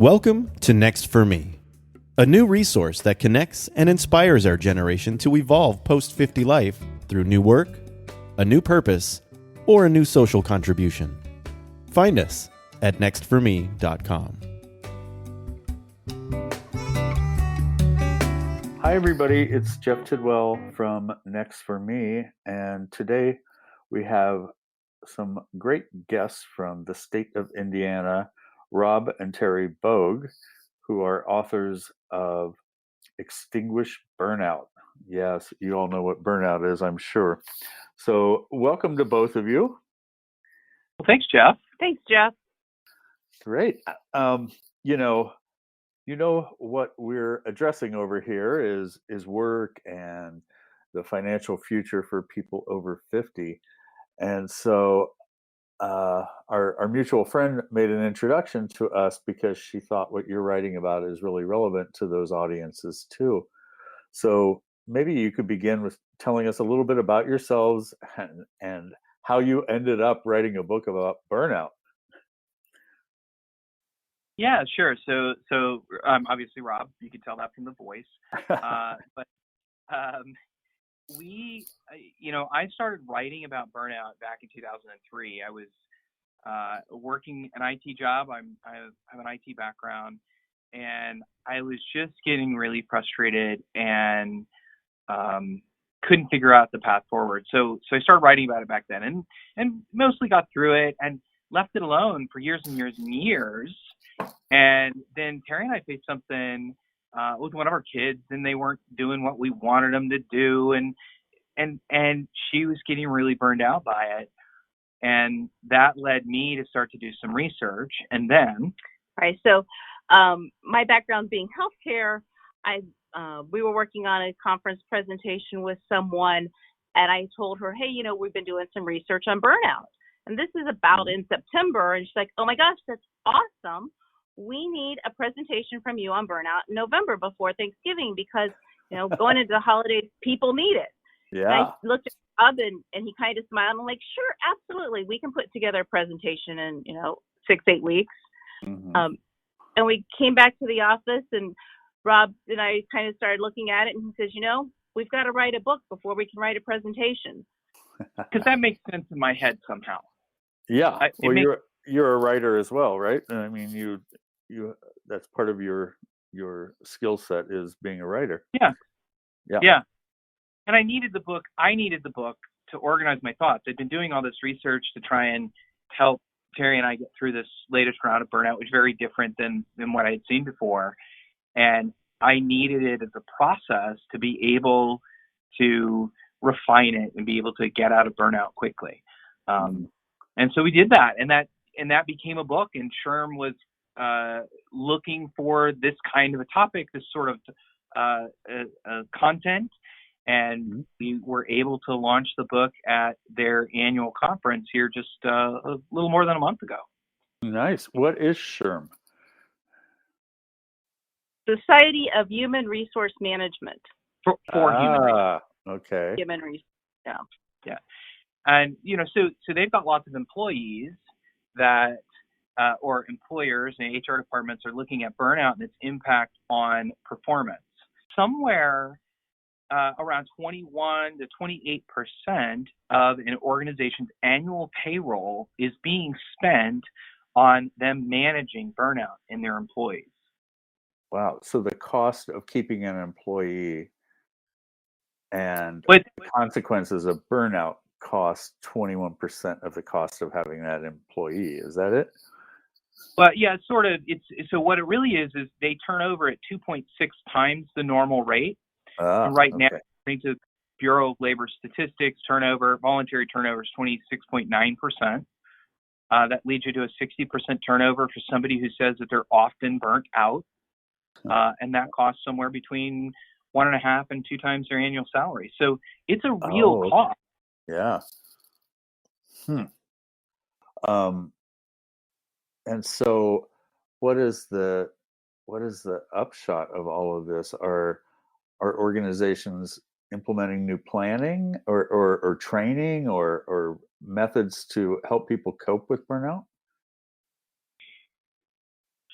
Welcome to Next for Me, a new resource that connects and inspires our generation to evolve post-50 life through new work, a new purpose, or a new social contribution. Find us at nextforme.com. Hi, everybody. It's Jeff Tidwell from Next for Me, and today we have some great guests from the state of Indiana, Rob and Terri Bogue, who are authors of Extinguish Burnout. Yes, you all know what burnout is, I'm sure. So welcome to both of you. Well, thanks, Jeff. Thanks, Jeff. Great. You know what we're addressing over here is work and the financial future for people over 50. And so our mutual friend made an introduction to us because she thought what you're writing about is really relevant to those audiences too. So maybe you could begin with telling us a little bit about yourselves and how you ended up writing a book about burnout. Yeah, sure. So obviously, Rob, you can tell that from the voice. But I started writing about burnout back in 2003. I was working an IT job. I have an IT background, and I was just getting really frustrated and couldn't figure out the path forward. So I started writing about it back then, and mostly got through it and left it alone for years and years and years. And then Terri and I faced something with one of our kids, and they weren't doing what we wanted them to do, and she was getting really burned out by it. And that led me to start to do some research. And then, all right. So my background being healthcare, we were working on a conference presentation with someone, and I told her, hey, we've been doing some research on burnout, and this is about in September. And she's like, oh my gosh, that's awesome. We need a presentation from you on burnout in November before Thanksgiving because, going into the holidays, people need it. Yeah. And I looked at Rob and he kind of smiled. I'm like, sure, absolutely. We can put together a presentation in, 6-8 weeks. Mm-hmm. And we came back to the office, and Rob and I kind of started looking at it, and he says, we've got to write a book before we can write a presentation. Because that makes sense in my head somehow. Yeah. You're a writer as well, right? I mean, you that's part of your skill set is being a writer. Yeah. And I needed the book to organize my thoughts. I'd been doing all this research to try and help Terri and I get through this latest round of burnout, which is very different than what I had seen before. And I needed it as a process to be able to refine it and be able to get out of burnout quickly. And so we did that, and that became a book. And SHRM was looking for this kind of a topic, this sort of content. And we were able to launch the book at their annual conference here just a little more than a month ago. Nice. What is SHRM? Society of Human Resource Management. For human resource. Okay. Human resource. Yeah. And, so they've got lots of employees that, or employers and HR departments are looking at burnout and its impact on performance. Somewhere around 21 to 28% of an organization's annual payroll is being spent on them managing burnout in their employees. Wow. So the cost of keeping an employee and the consequences of burnout cost 21% of the cost of having that employee. Is that it? Well, yeah, it's sort of. So what it really is they turn over at 2.6 times the normal rate. And right now, according to Bureau of Labor Statistics, voluntary turnover is 26.9%. That leads you to a 60% turnover for somebody who says that they're often burnt out. And that costs somewhere between 1.5 and 2 times their annual salary. So it's a real cost. Yeah. And so what is the upshot of all of this? Are organizations implementing new planning or training or methods to help people cope with burnout?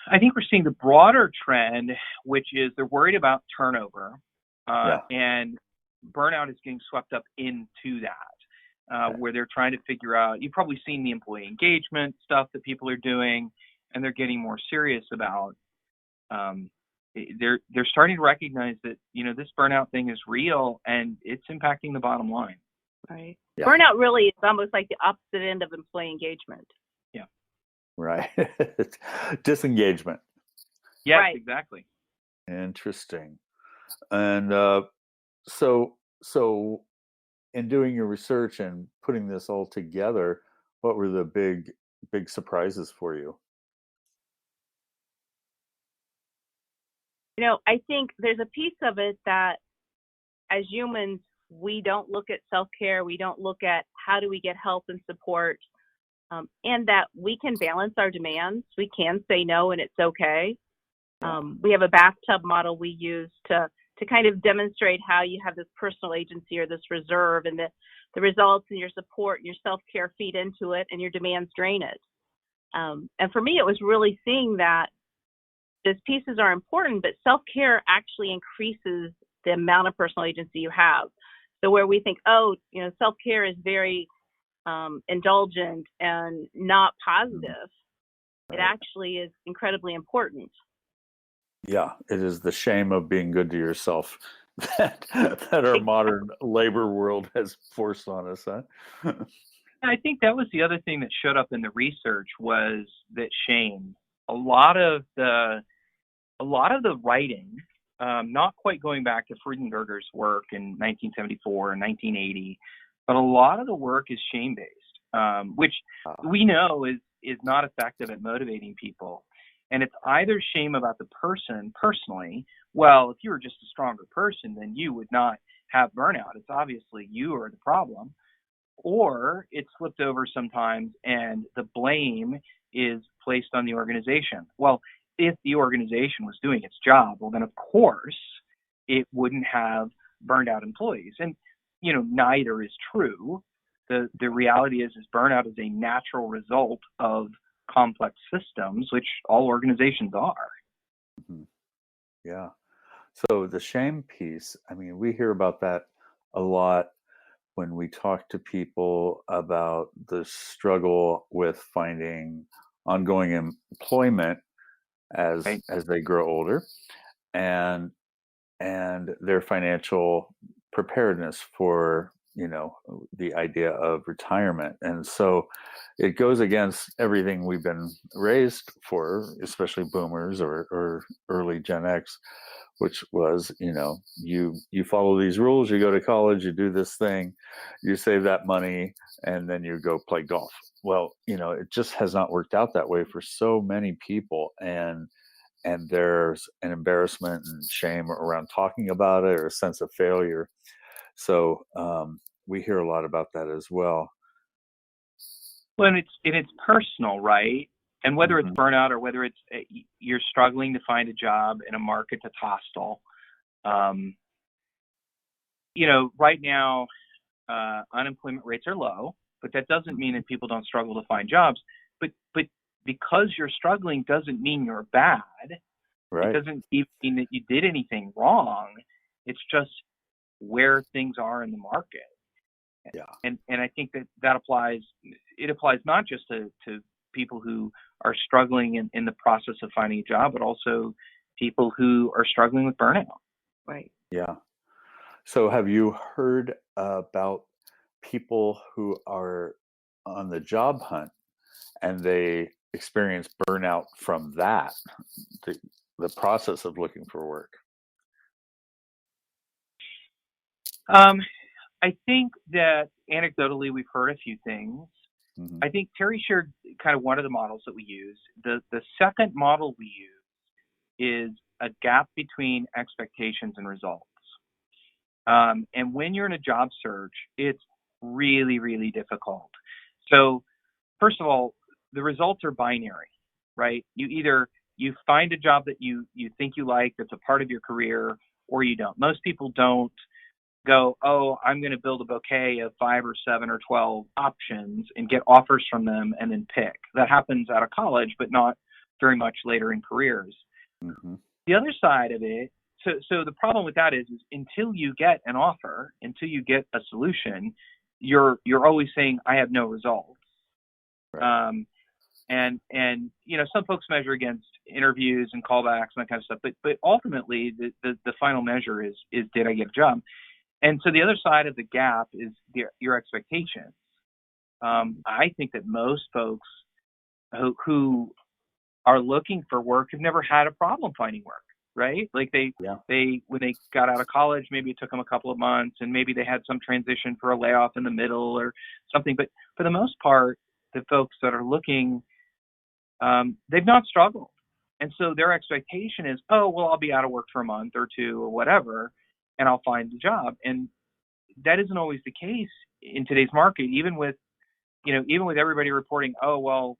I think we're seeing the broader trend, which is they're worried about turnover, and burnout is getting swept up into that, where they're trying to figure out. You've probably seen the employee engagement stuff that people are doing, and they're getting more serious about. They're starting to recognize that this burnout thing is real and it's impacting the bottom line. Right. Yeah. Burnout really is almost like the opposite end of employee engagement. Yeah. Right. Disengagement. Yes, right. Exactly. Interesting. And so in doing your research and putting this all together, what were the big surprises for you? I think there's a piece of it that as humans, we don't look at self-care. We don't look at how do we get help and support, and that we can balance our demands. We can say no, and it's okay. We have a bathtub model we use to kind of demonstrate how you have this personal agency or this reserve, and the results and your support and your self-care feed into it, and your demands drain it. And for me, it was really seeing that these pieces are important, but self-care actually increases the amount of personal agency you have. So where we think, self-care is very indulgent and not positive, it actually is incredibly important. Yeah, it is the shame of being good to yourself that our modern labor world has forced on us, huh? I think that was the other thing that showed up in the research was that shame. A lot of the writing, not quite going back to Freudenberger's work in 1974 and 1980, but a lot of the work is shame-based, which we know is not effective at motivating people. And it's either shame about the person personally. Well, if you were just a stronger person, then you would not have burnout. It's obviously you are the problem. Or it's flipped over sometimes and the blame is placed on the organization. Well, if the organization was doing its job, well, then of course it wouldn't have burned out employees. And, neither is true. The reality is burnout is a natural result of complex systems, which all organizations are. Mm-hmm. Yeah. So the shame piece, we hear about that a lot when we talk to people about the struggle with finding ongoing employment as they grow older, and their financial preparedness for the idea of retirement. And so it goes against everything we've been raised for, especially boomers or early Gen X, which was, you follow these rules, you go to college, you do this thing, you save that money, and then you go play golf. Well, it just has not worked out that way for so many people. And there's an embarrassment and shame around talking about it, or a sense of failure. So we hear a lot about that as well. Well, and it's personal, right? And whether it's burnout or whether it's you're struggling to find a job in a market that's hostile, right now unemployment rates are low, but that doesn't mean that people don't struggle to find jobs. But because you're struggling doesn't mean you're bad. Right. It doesn't even mean that you did anything wrong. It's just where things are in the market. Yeah. And I think that applies. It applies not just to people who are struggling in the process of finding a job, but also people who are struggling with burnout. Right. Yeah. So have you heard about people who are on the job hunt and they experience burnout from that, the process of looking for work? I think that anecdotally we've heard a few things. Mm-hmm. I think Terri shared kind of one of the models that we use. The second model we use is a gap between expectations and results. And when you're in a job search, it's really, really difficult. So first of all, the results are binary, right? You find a job that you think you like, that's a part of your career, or you don't. Most people don't go, I'm going to build a bouquet of 5 or 7 or 12 options and get offers from them and then pick. That happens out of college, but not very much later in careers. Mm-hmm. The other side of it, so the problem with that is until you get an offer, until you get a solution, you're always saying, I have no results. Right. And some folks measure against interviews and callbacks and that kind of stuff, but ultimately the final measure is did I get a job? And so the other side of the gap is your expectations. I think that most folks who are looking for work have never had a problem finding work, right? Like they when they got out of college, maybe it took them a couple of months, and maybe they had some transition for a layoff in the middle or something. But for the most part, the folks that are looking, they've not struggled. And so their expectation is, oh, well, I'll be out of work for a month or two or whatever, and I'll find a job. And that isn't always the case in today's market, even with everybody reporting, oh, well,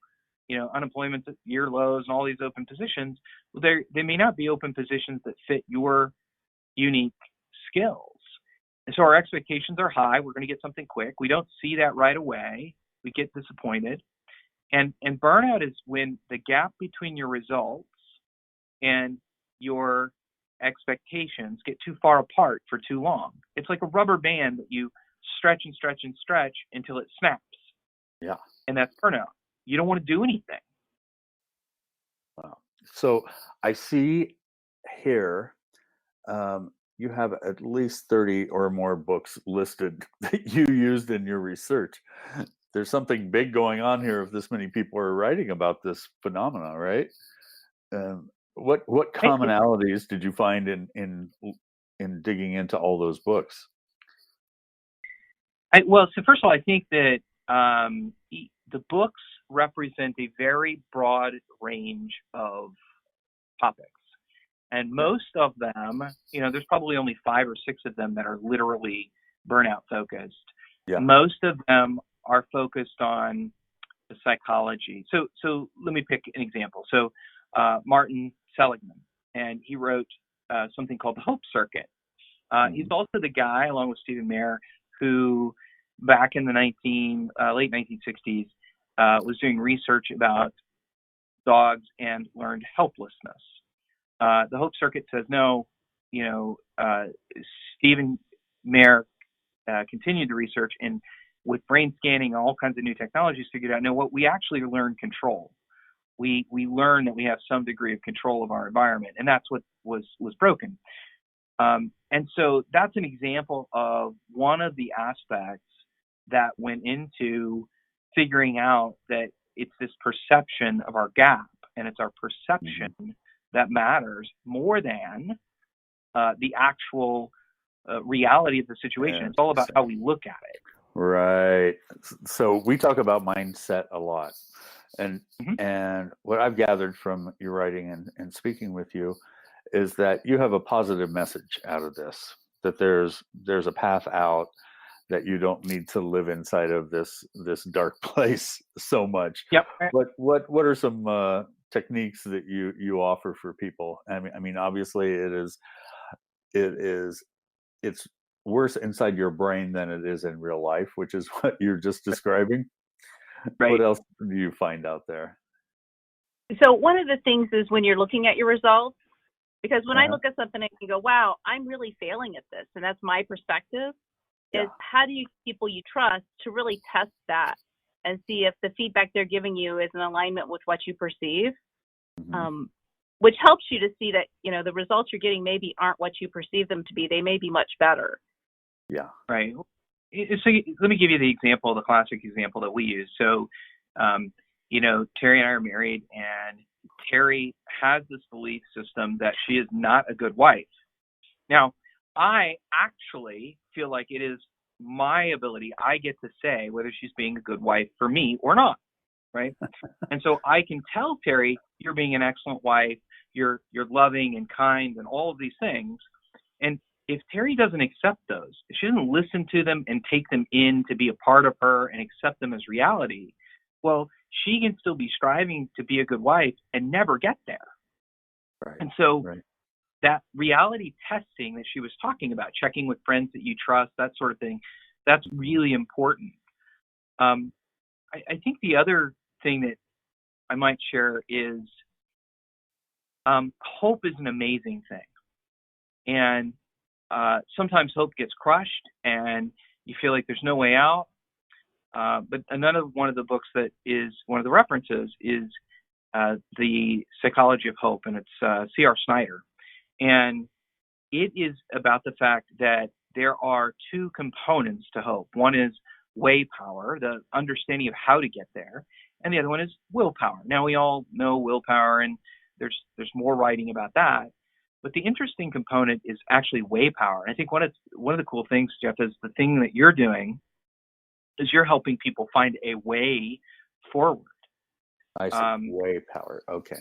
unemployment year lows and all these open positions. They may not be open positions that fit your unique skills. And so our expectations are high. We're going to get something quick. We don't see that right away. We get disappointed. And burnout is when the gap between your results and your expectations get too far apart for too long. It's like a rubber band that you stretch and stretch and stretch until it snaps. Yeah. And that's burnout. You don't want to do anything. Wow. So I see here you have at least 30 or more books listed that you used in your research. There's something big going on here if this many people are writing about this phenomena, right? What commonalities did you find in digging into all those books? So first of all, I think that the books represent a very broad range of topics. And most of them, there's probably only 5 or 6 of them that are literally burnout focused. Yeah. Most of them are focused on the psychology. So let me pick an example. So Martin Seligman, and he wrote something called the Hope Circuit. He's also the guy, along with Stephen Mayer, who back in the late 1960s was doing research about dogs and learned helplessness. The Hope Circuit says no. Stephen Mayer continued the research, and with brain scanning and all kinds of new technologies, figured out, no, what we actually learn control. We learn that we have some degree of control of our environment, and that's what was broken. And so that's an example of one of the aspects that went into figuring out that it's this perception of our gap, and it's our perception that matters more than the actual reality of the situation. It's all about how we look at it. Right. So we talk about mindset a lot. And what I've gathered from your writing and speaking with you is that you have a positive message out of this, that there's a path out, that you don't need to live inside of this dark place so much. Yep. What are some techniques that you offer for people? I mean, obviously it's worse inside your brain than it is in real life, which is what you're just describing. Right. What else do you find out there? So one of the things is when you're looking at your results, because when I look at something, I can go, wow, I'm really failing at this. And that's my perspective, is how do you get people you trust to really test that and see if the feedback they're giving you is in alignment with what you perceive, which helps you to see that, the results you're getting maybe aren't what you perceive them to be. They may be much better. Yeah. Right. So let me give you the classic example that we use. So, Terri and I are married, and Terri has this belief system that she is not a good wife. Now, I actually feel like it is my ability. I get to say whether she's being a good wife for me or not, right? And so I can tell Terri, you're being an excellent wife, you're loving and kind and all of these things. And if Terri doesn't accept those, if she doesn't listen to them and take them in to be a part of her and accept them as reality, well, she can still be striving to be a good wife and never get there. Right. And so that reality testing that she was talking about, checking with friends that you trust, that sort of thing, that's really important. I think the other thing that I might share is hope is an amazing thing. And sometimes hope gets crushed and you feel like there's no way out. But one of the books that is one of the references is The Psychology of Hope, and it's C.R. Snyder. And it is about the fact that there are two components to hope. One is way power, the understanding of how to get there, and the other one is willpower. Now, we all know willpower, and there's more writing about that. But the interesting component is actually way power. I think one of the cool things, Jeff, is the thing that you're doing is you're helping people find a way forward. I see. Way power. Okay.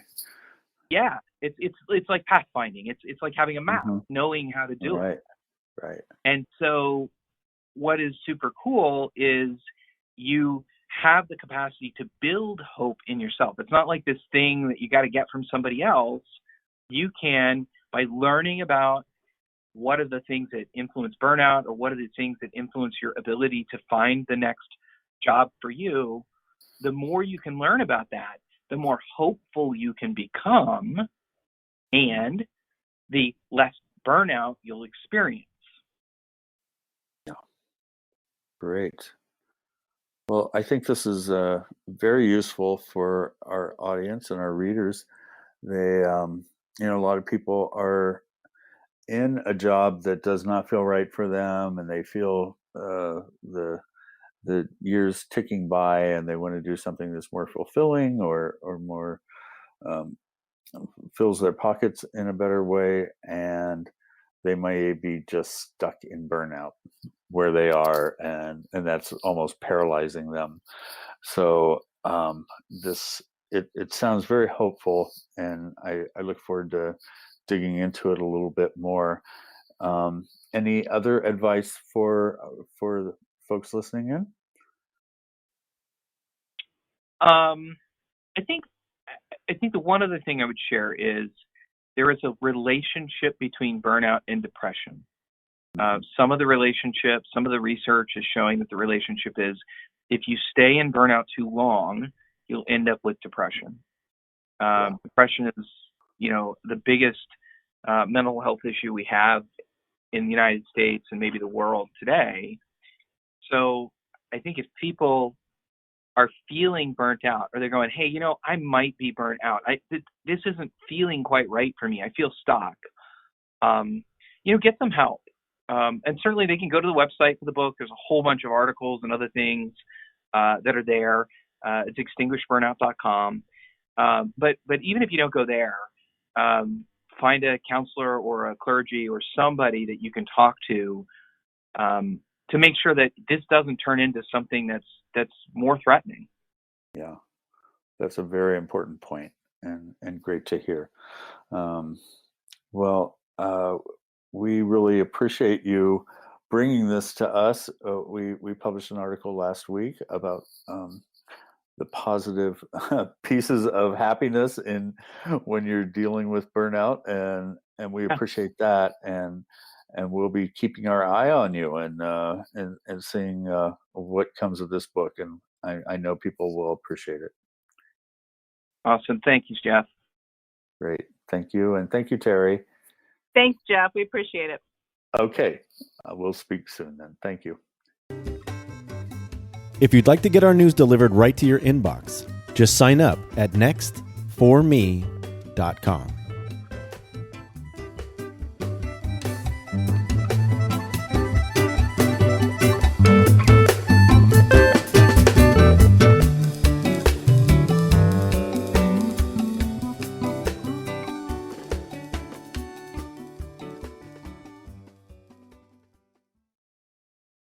Yeah, it's like pathfinding. It's like having a map, knowing how to do it. Right. And so, what is super cool is you have the capacity to build hope in yourself. It's not like this thing that you got to get from somebody else. You can, by learning about what are the things that influence burnout, or what are the things that influence your ability to find the next job for you, the more you can learn about that, the more hopeful you can become, and the less burnout you'll experience. Yeah. Great. Well, I think this is very useful for our audience and our readers. They, a lot of people are in a job that does not feel right for them, and they feel the years ticking by, and they want to do something that's more fulfilling or more fills their pockets in a better way, and they may be just stuck in burnout where they are, and that's almost paralyzing them. So it sounds very hopeful, and I look forward to digging into it a little bit more. Any other advice for the folks listening in? I think the one other thing I would share is there is a relationship between burnout and depression. Some of the research is showing that the relationship is, if you stay in burnout too long, you'll end up with depression. Depression is, the biggest mental health issue we have in the United States and maybe the world today. So I think if people are feeling burnt out, or they're going, hey, I might be burnt out. This isn't feeling quite right for me. I feel stuck. Get some help. And certainly they can go to the website for the book. There's a whole bunch of articles and other things that are there. It's extinguishburnout.com. But even if you don't go there, find a counselor or a clergy or somebody that you can talk to make sure that this doesn't turn into something that's more threatening. Yeah, that's a very important point, and great to hear. We really appreciate you bringing this to us. We published an article last week about the positive pieces of happiness in when you're dealing with burnout, and we appreciate that, and we'll be keeping our eye on you and seeing what comes of this book, and I know people will appreciate it. Awesome. Thank you, Jeff. Great. Thank you. And thank you, Terri. Thanks, Jeff. We appreciate it. Okay. We'll speak soon then. Thank you. If you'd like to get our news delivered right to your inbox, just sign up at nextforme.com.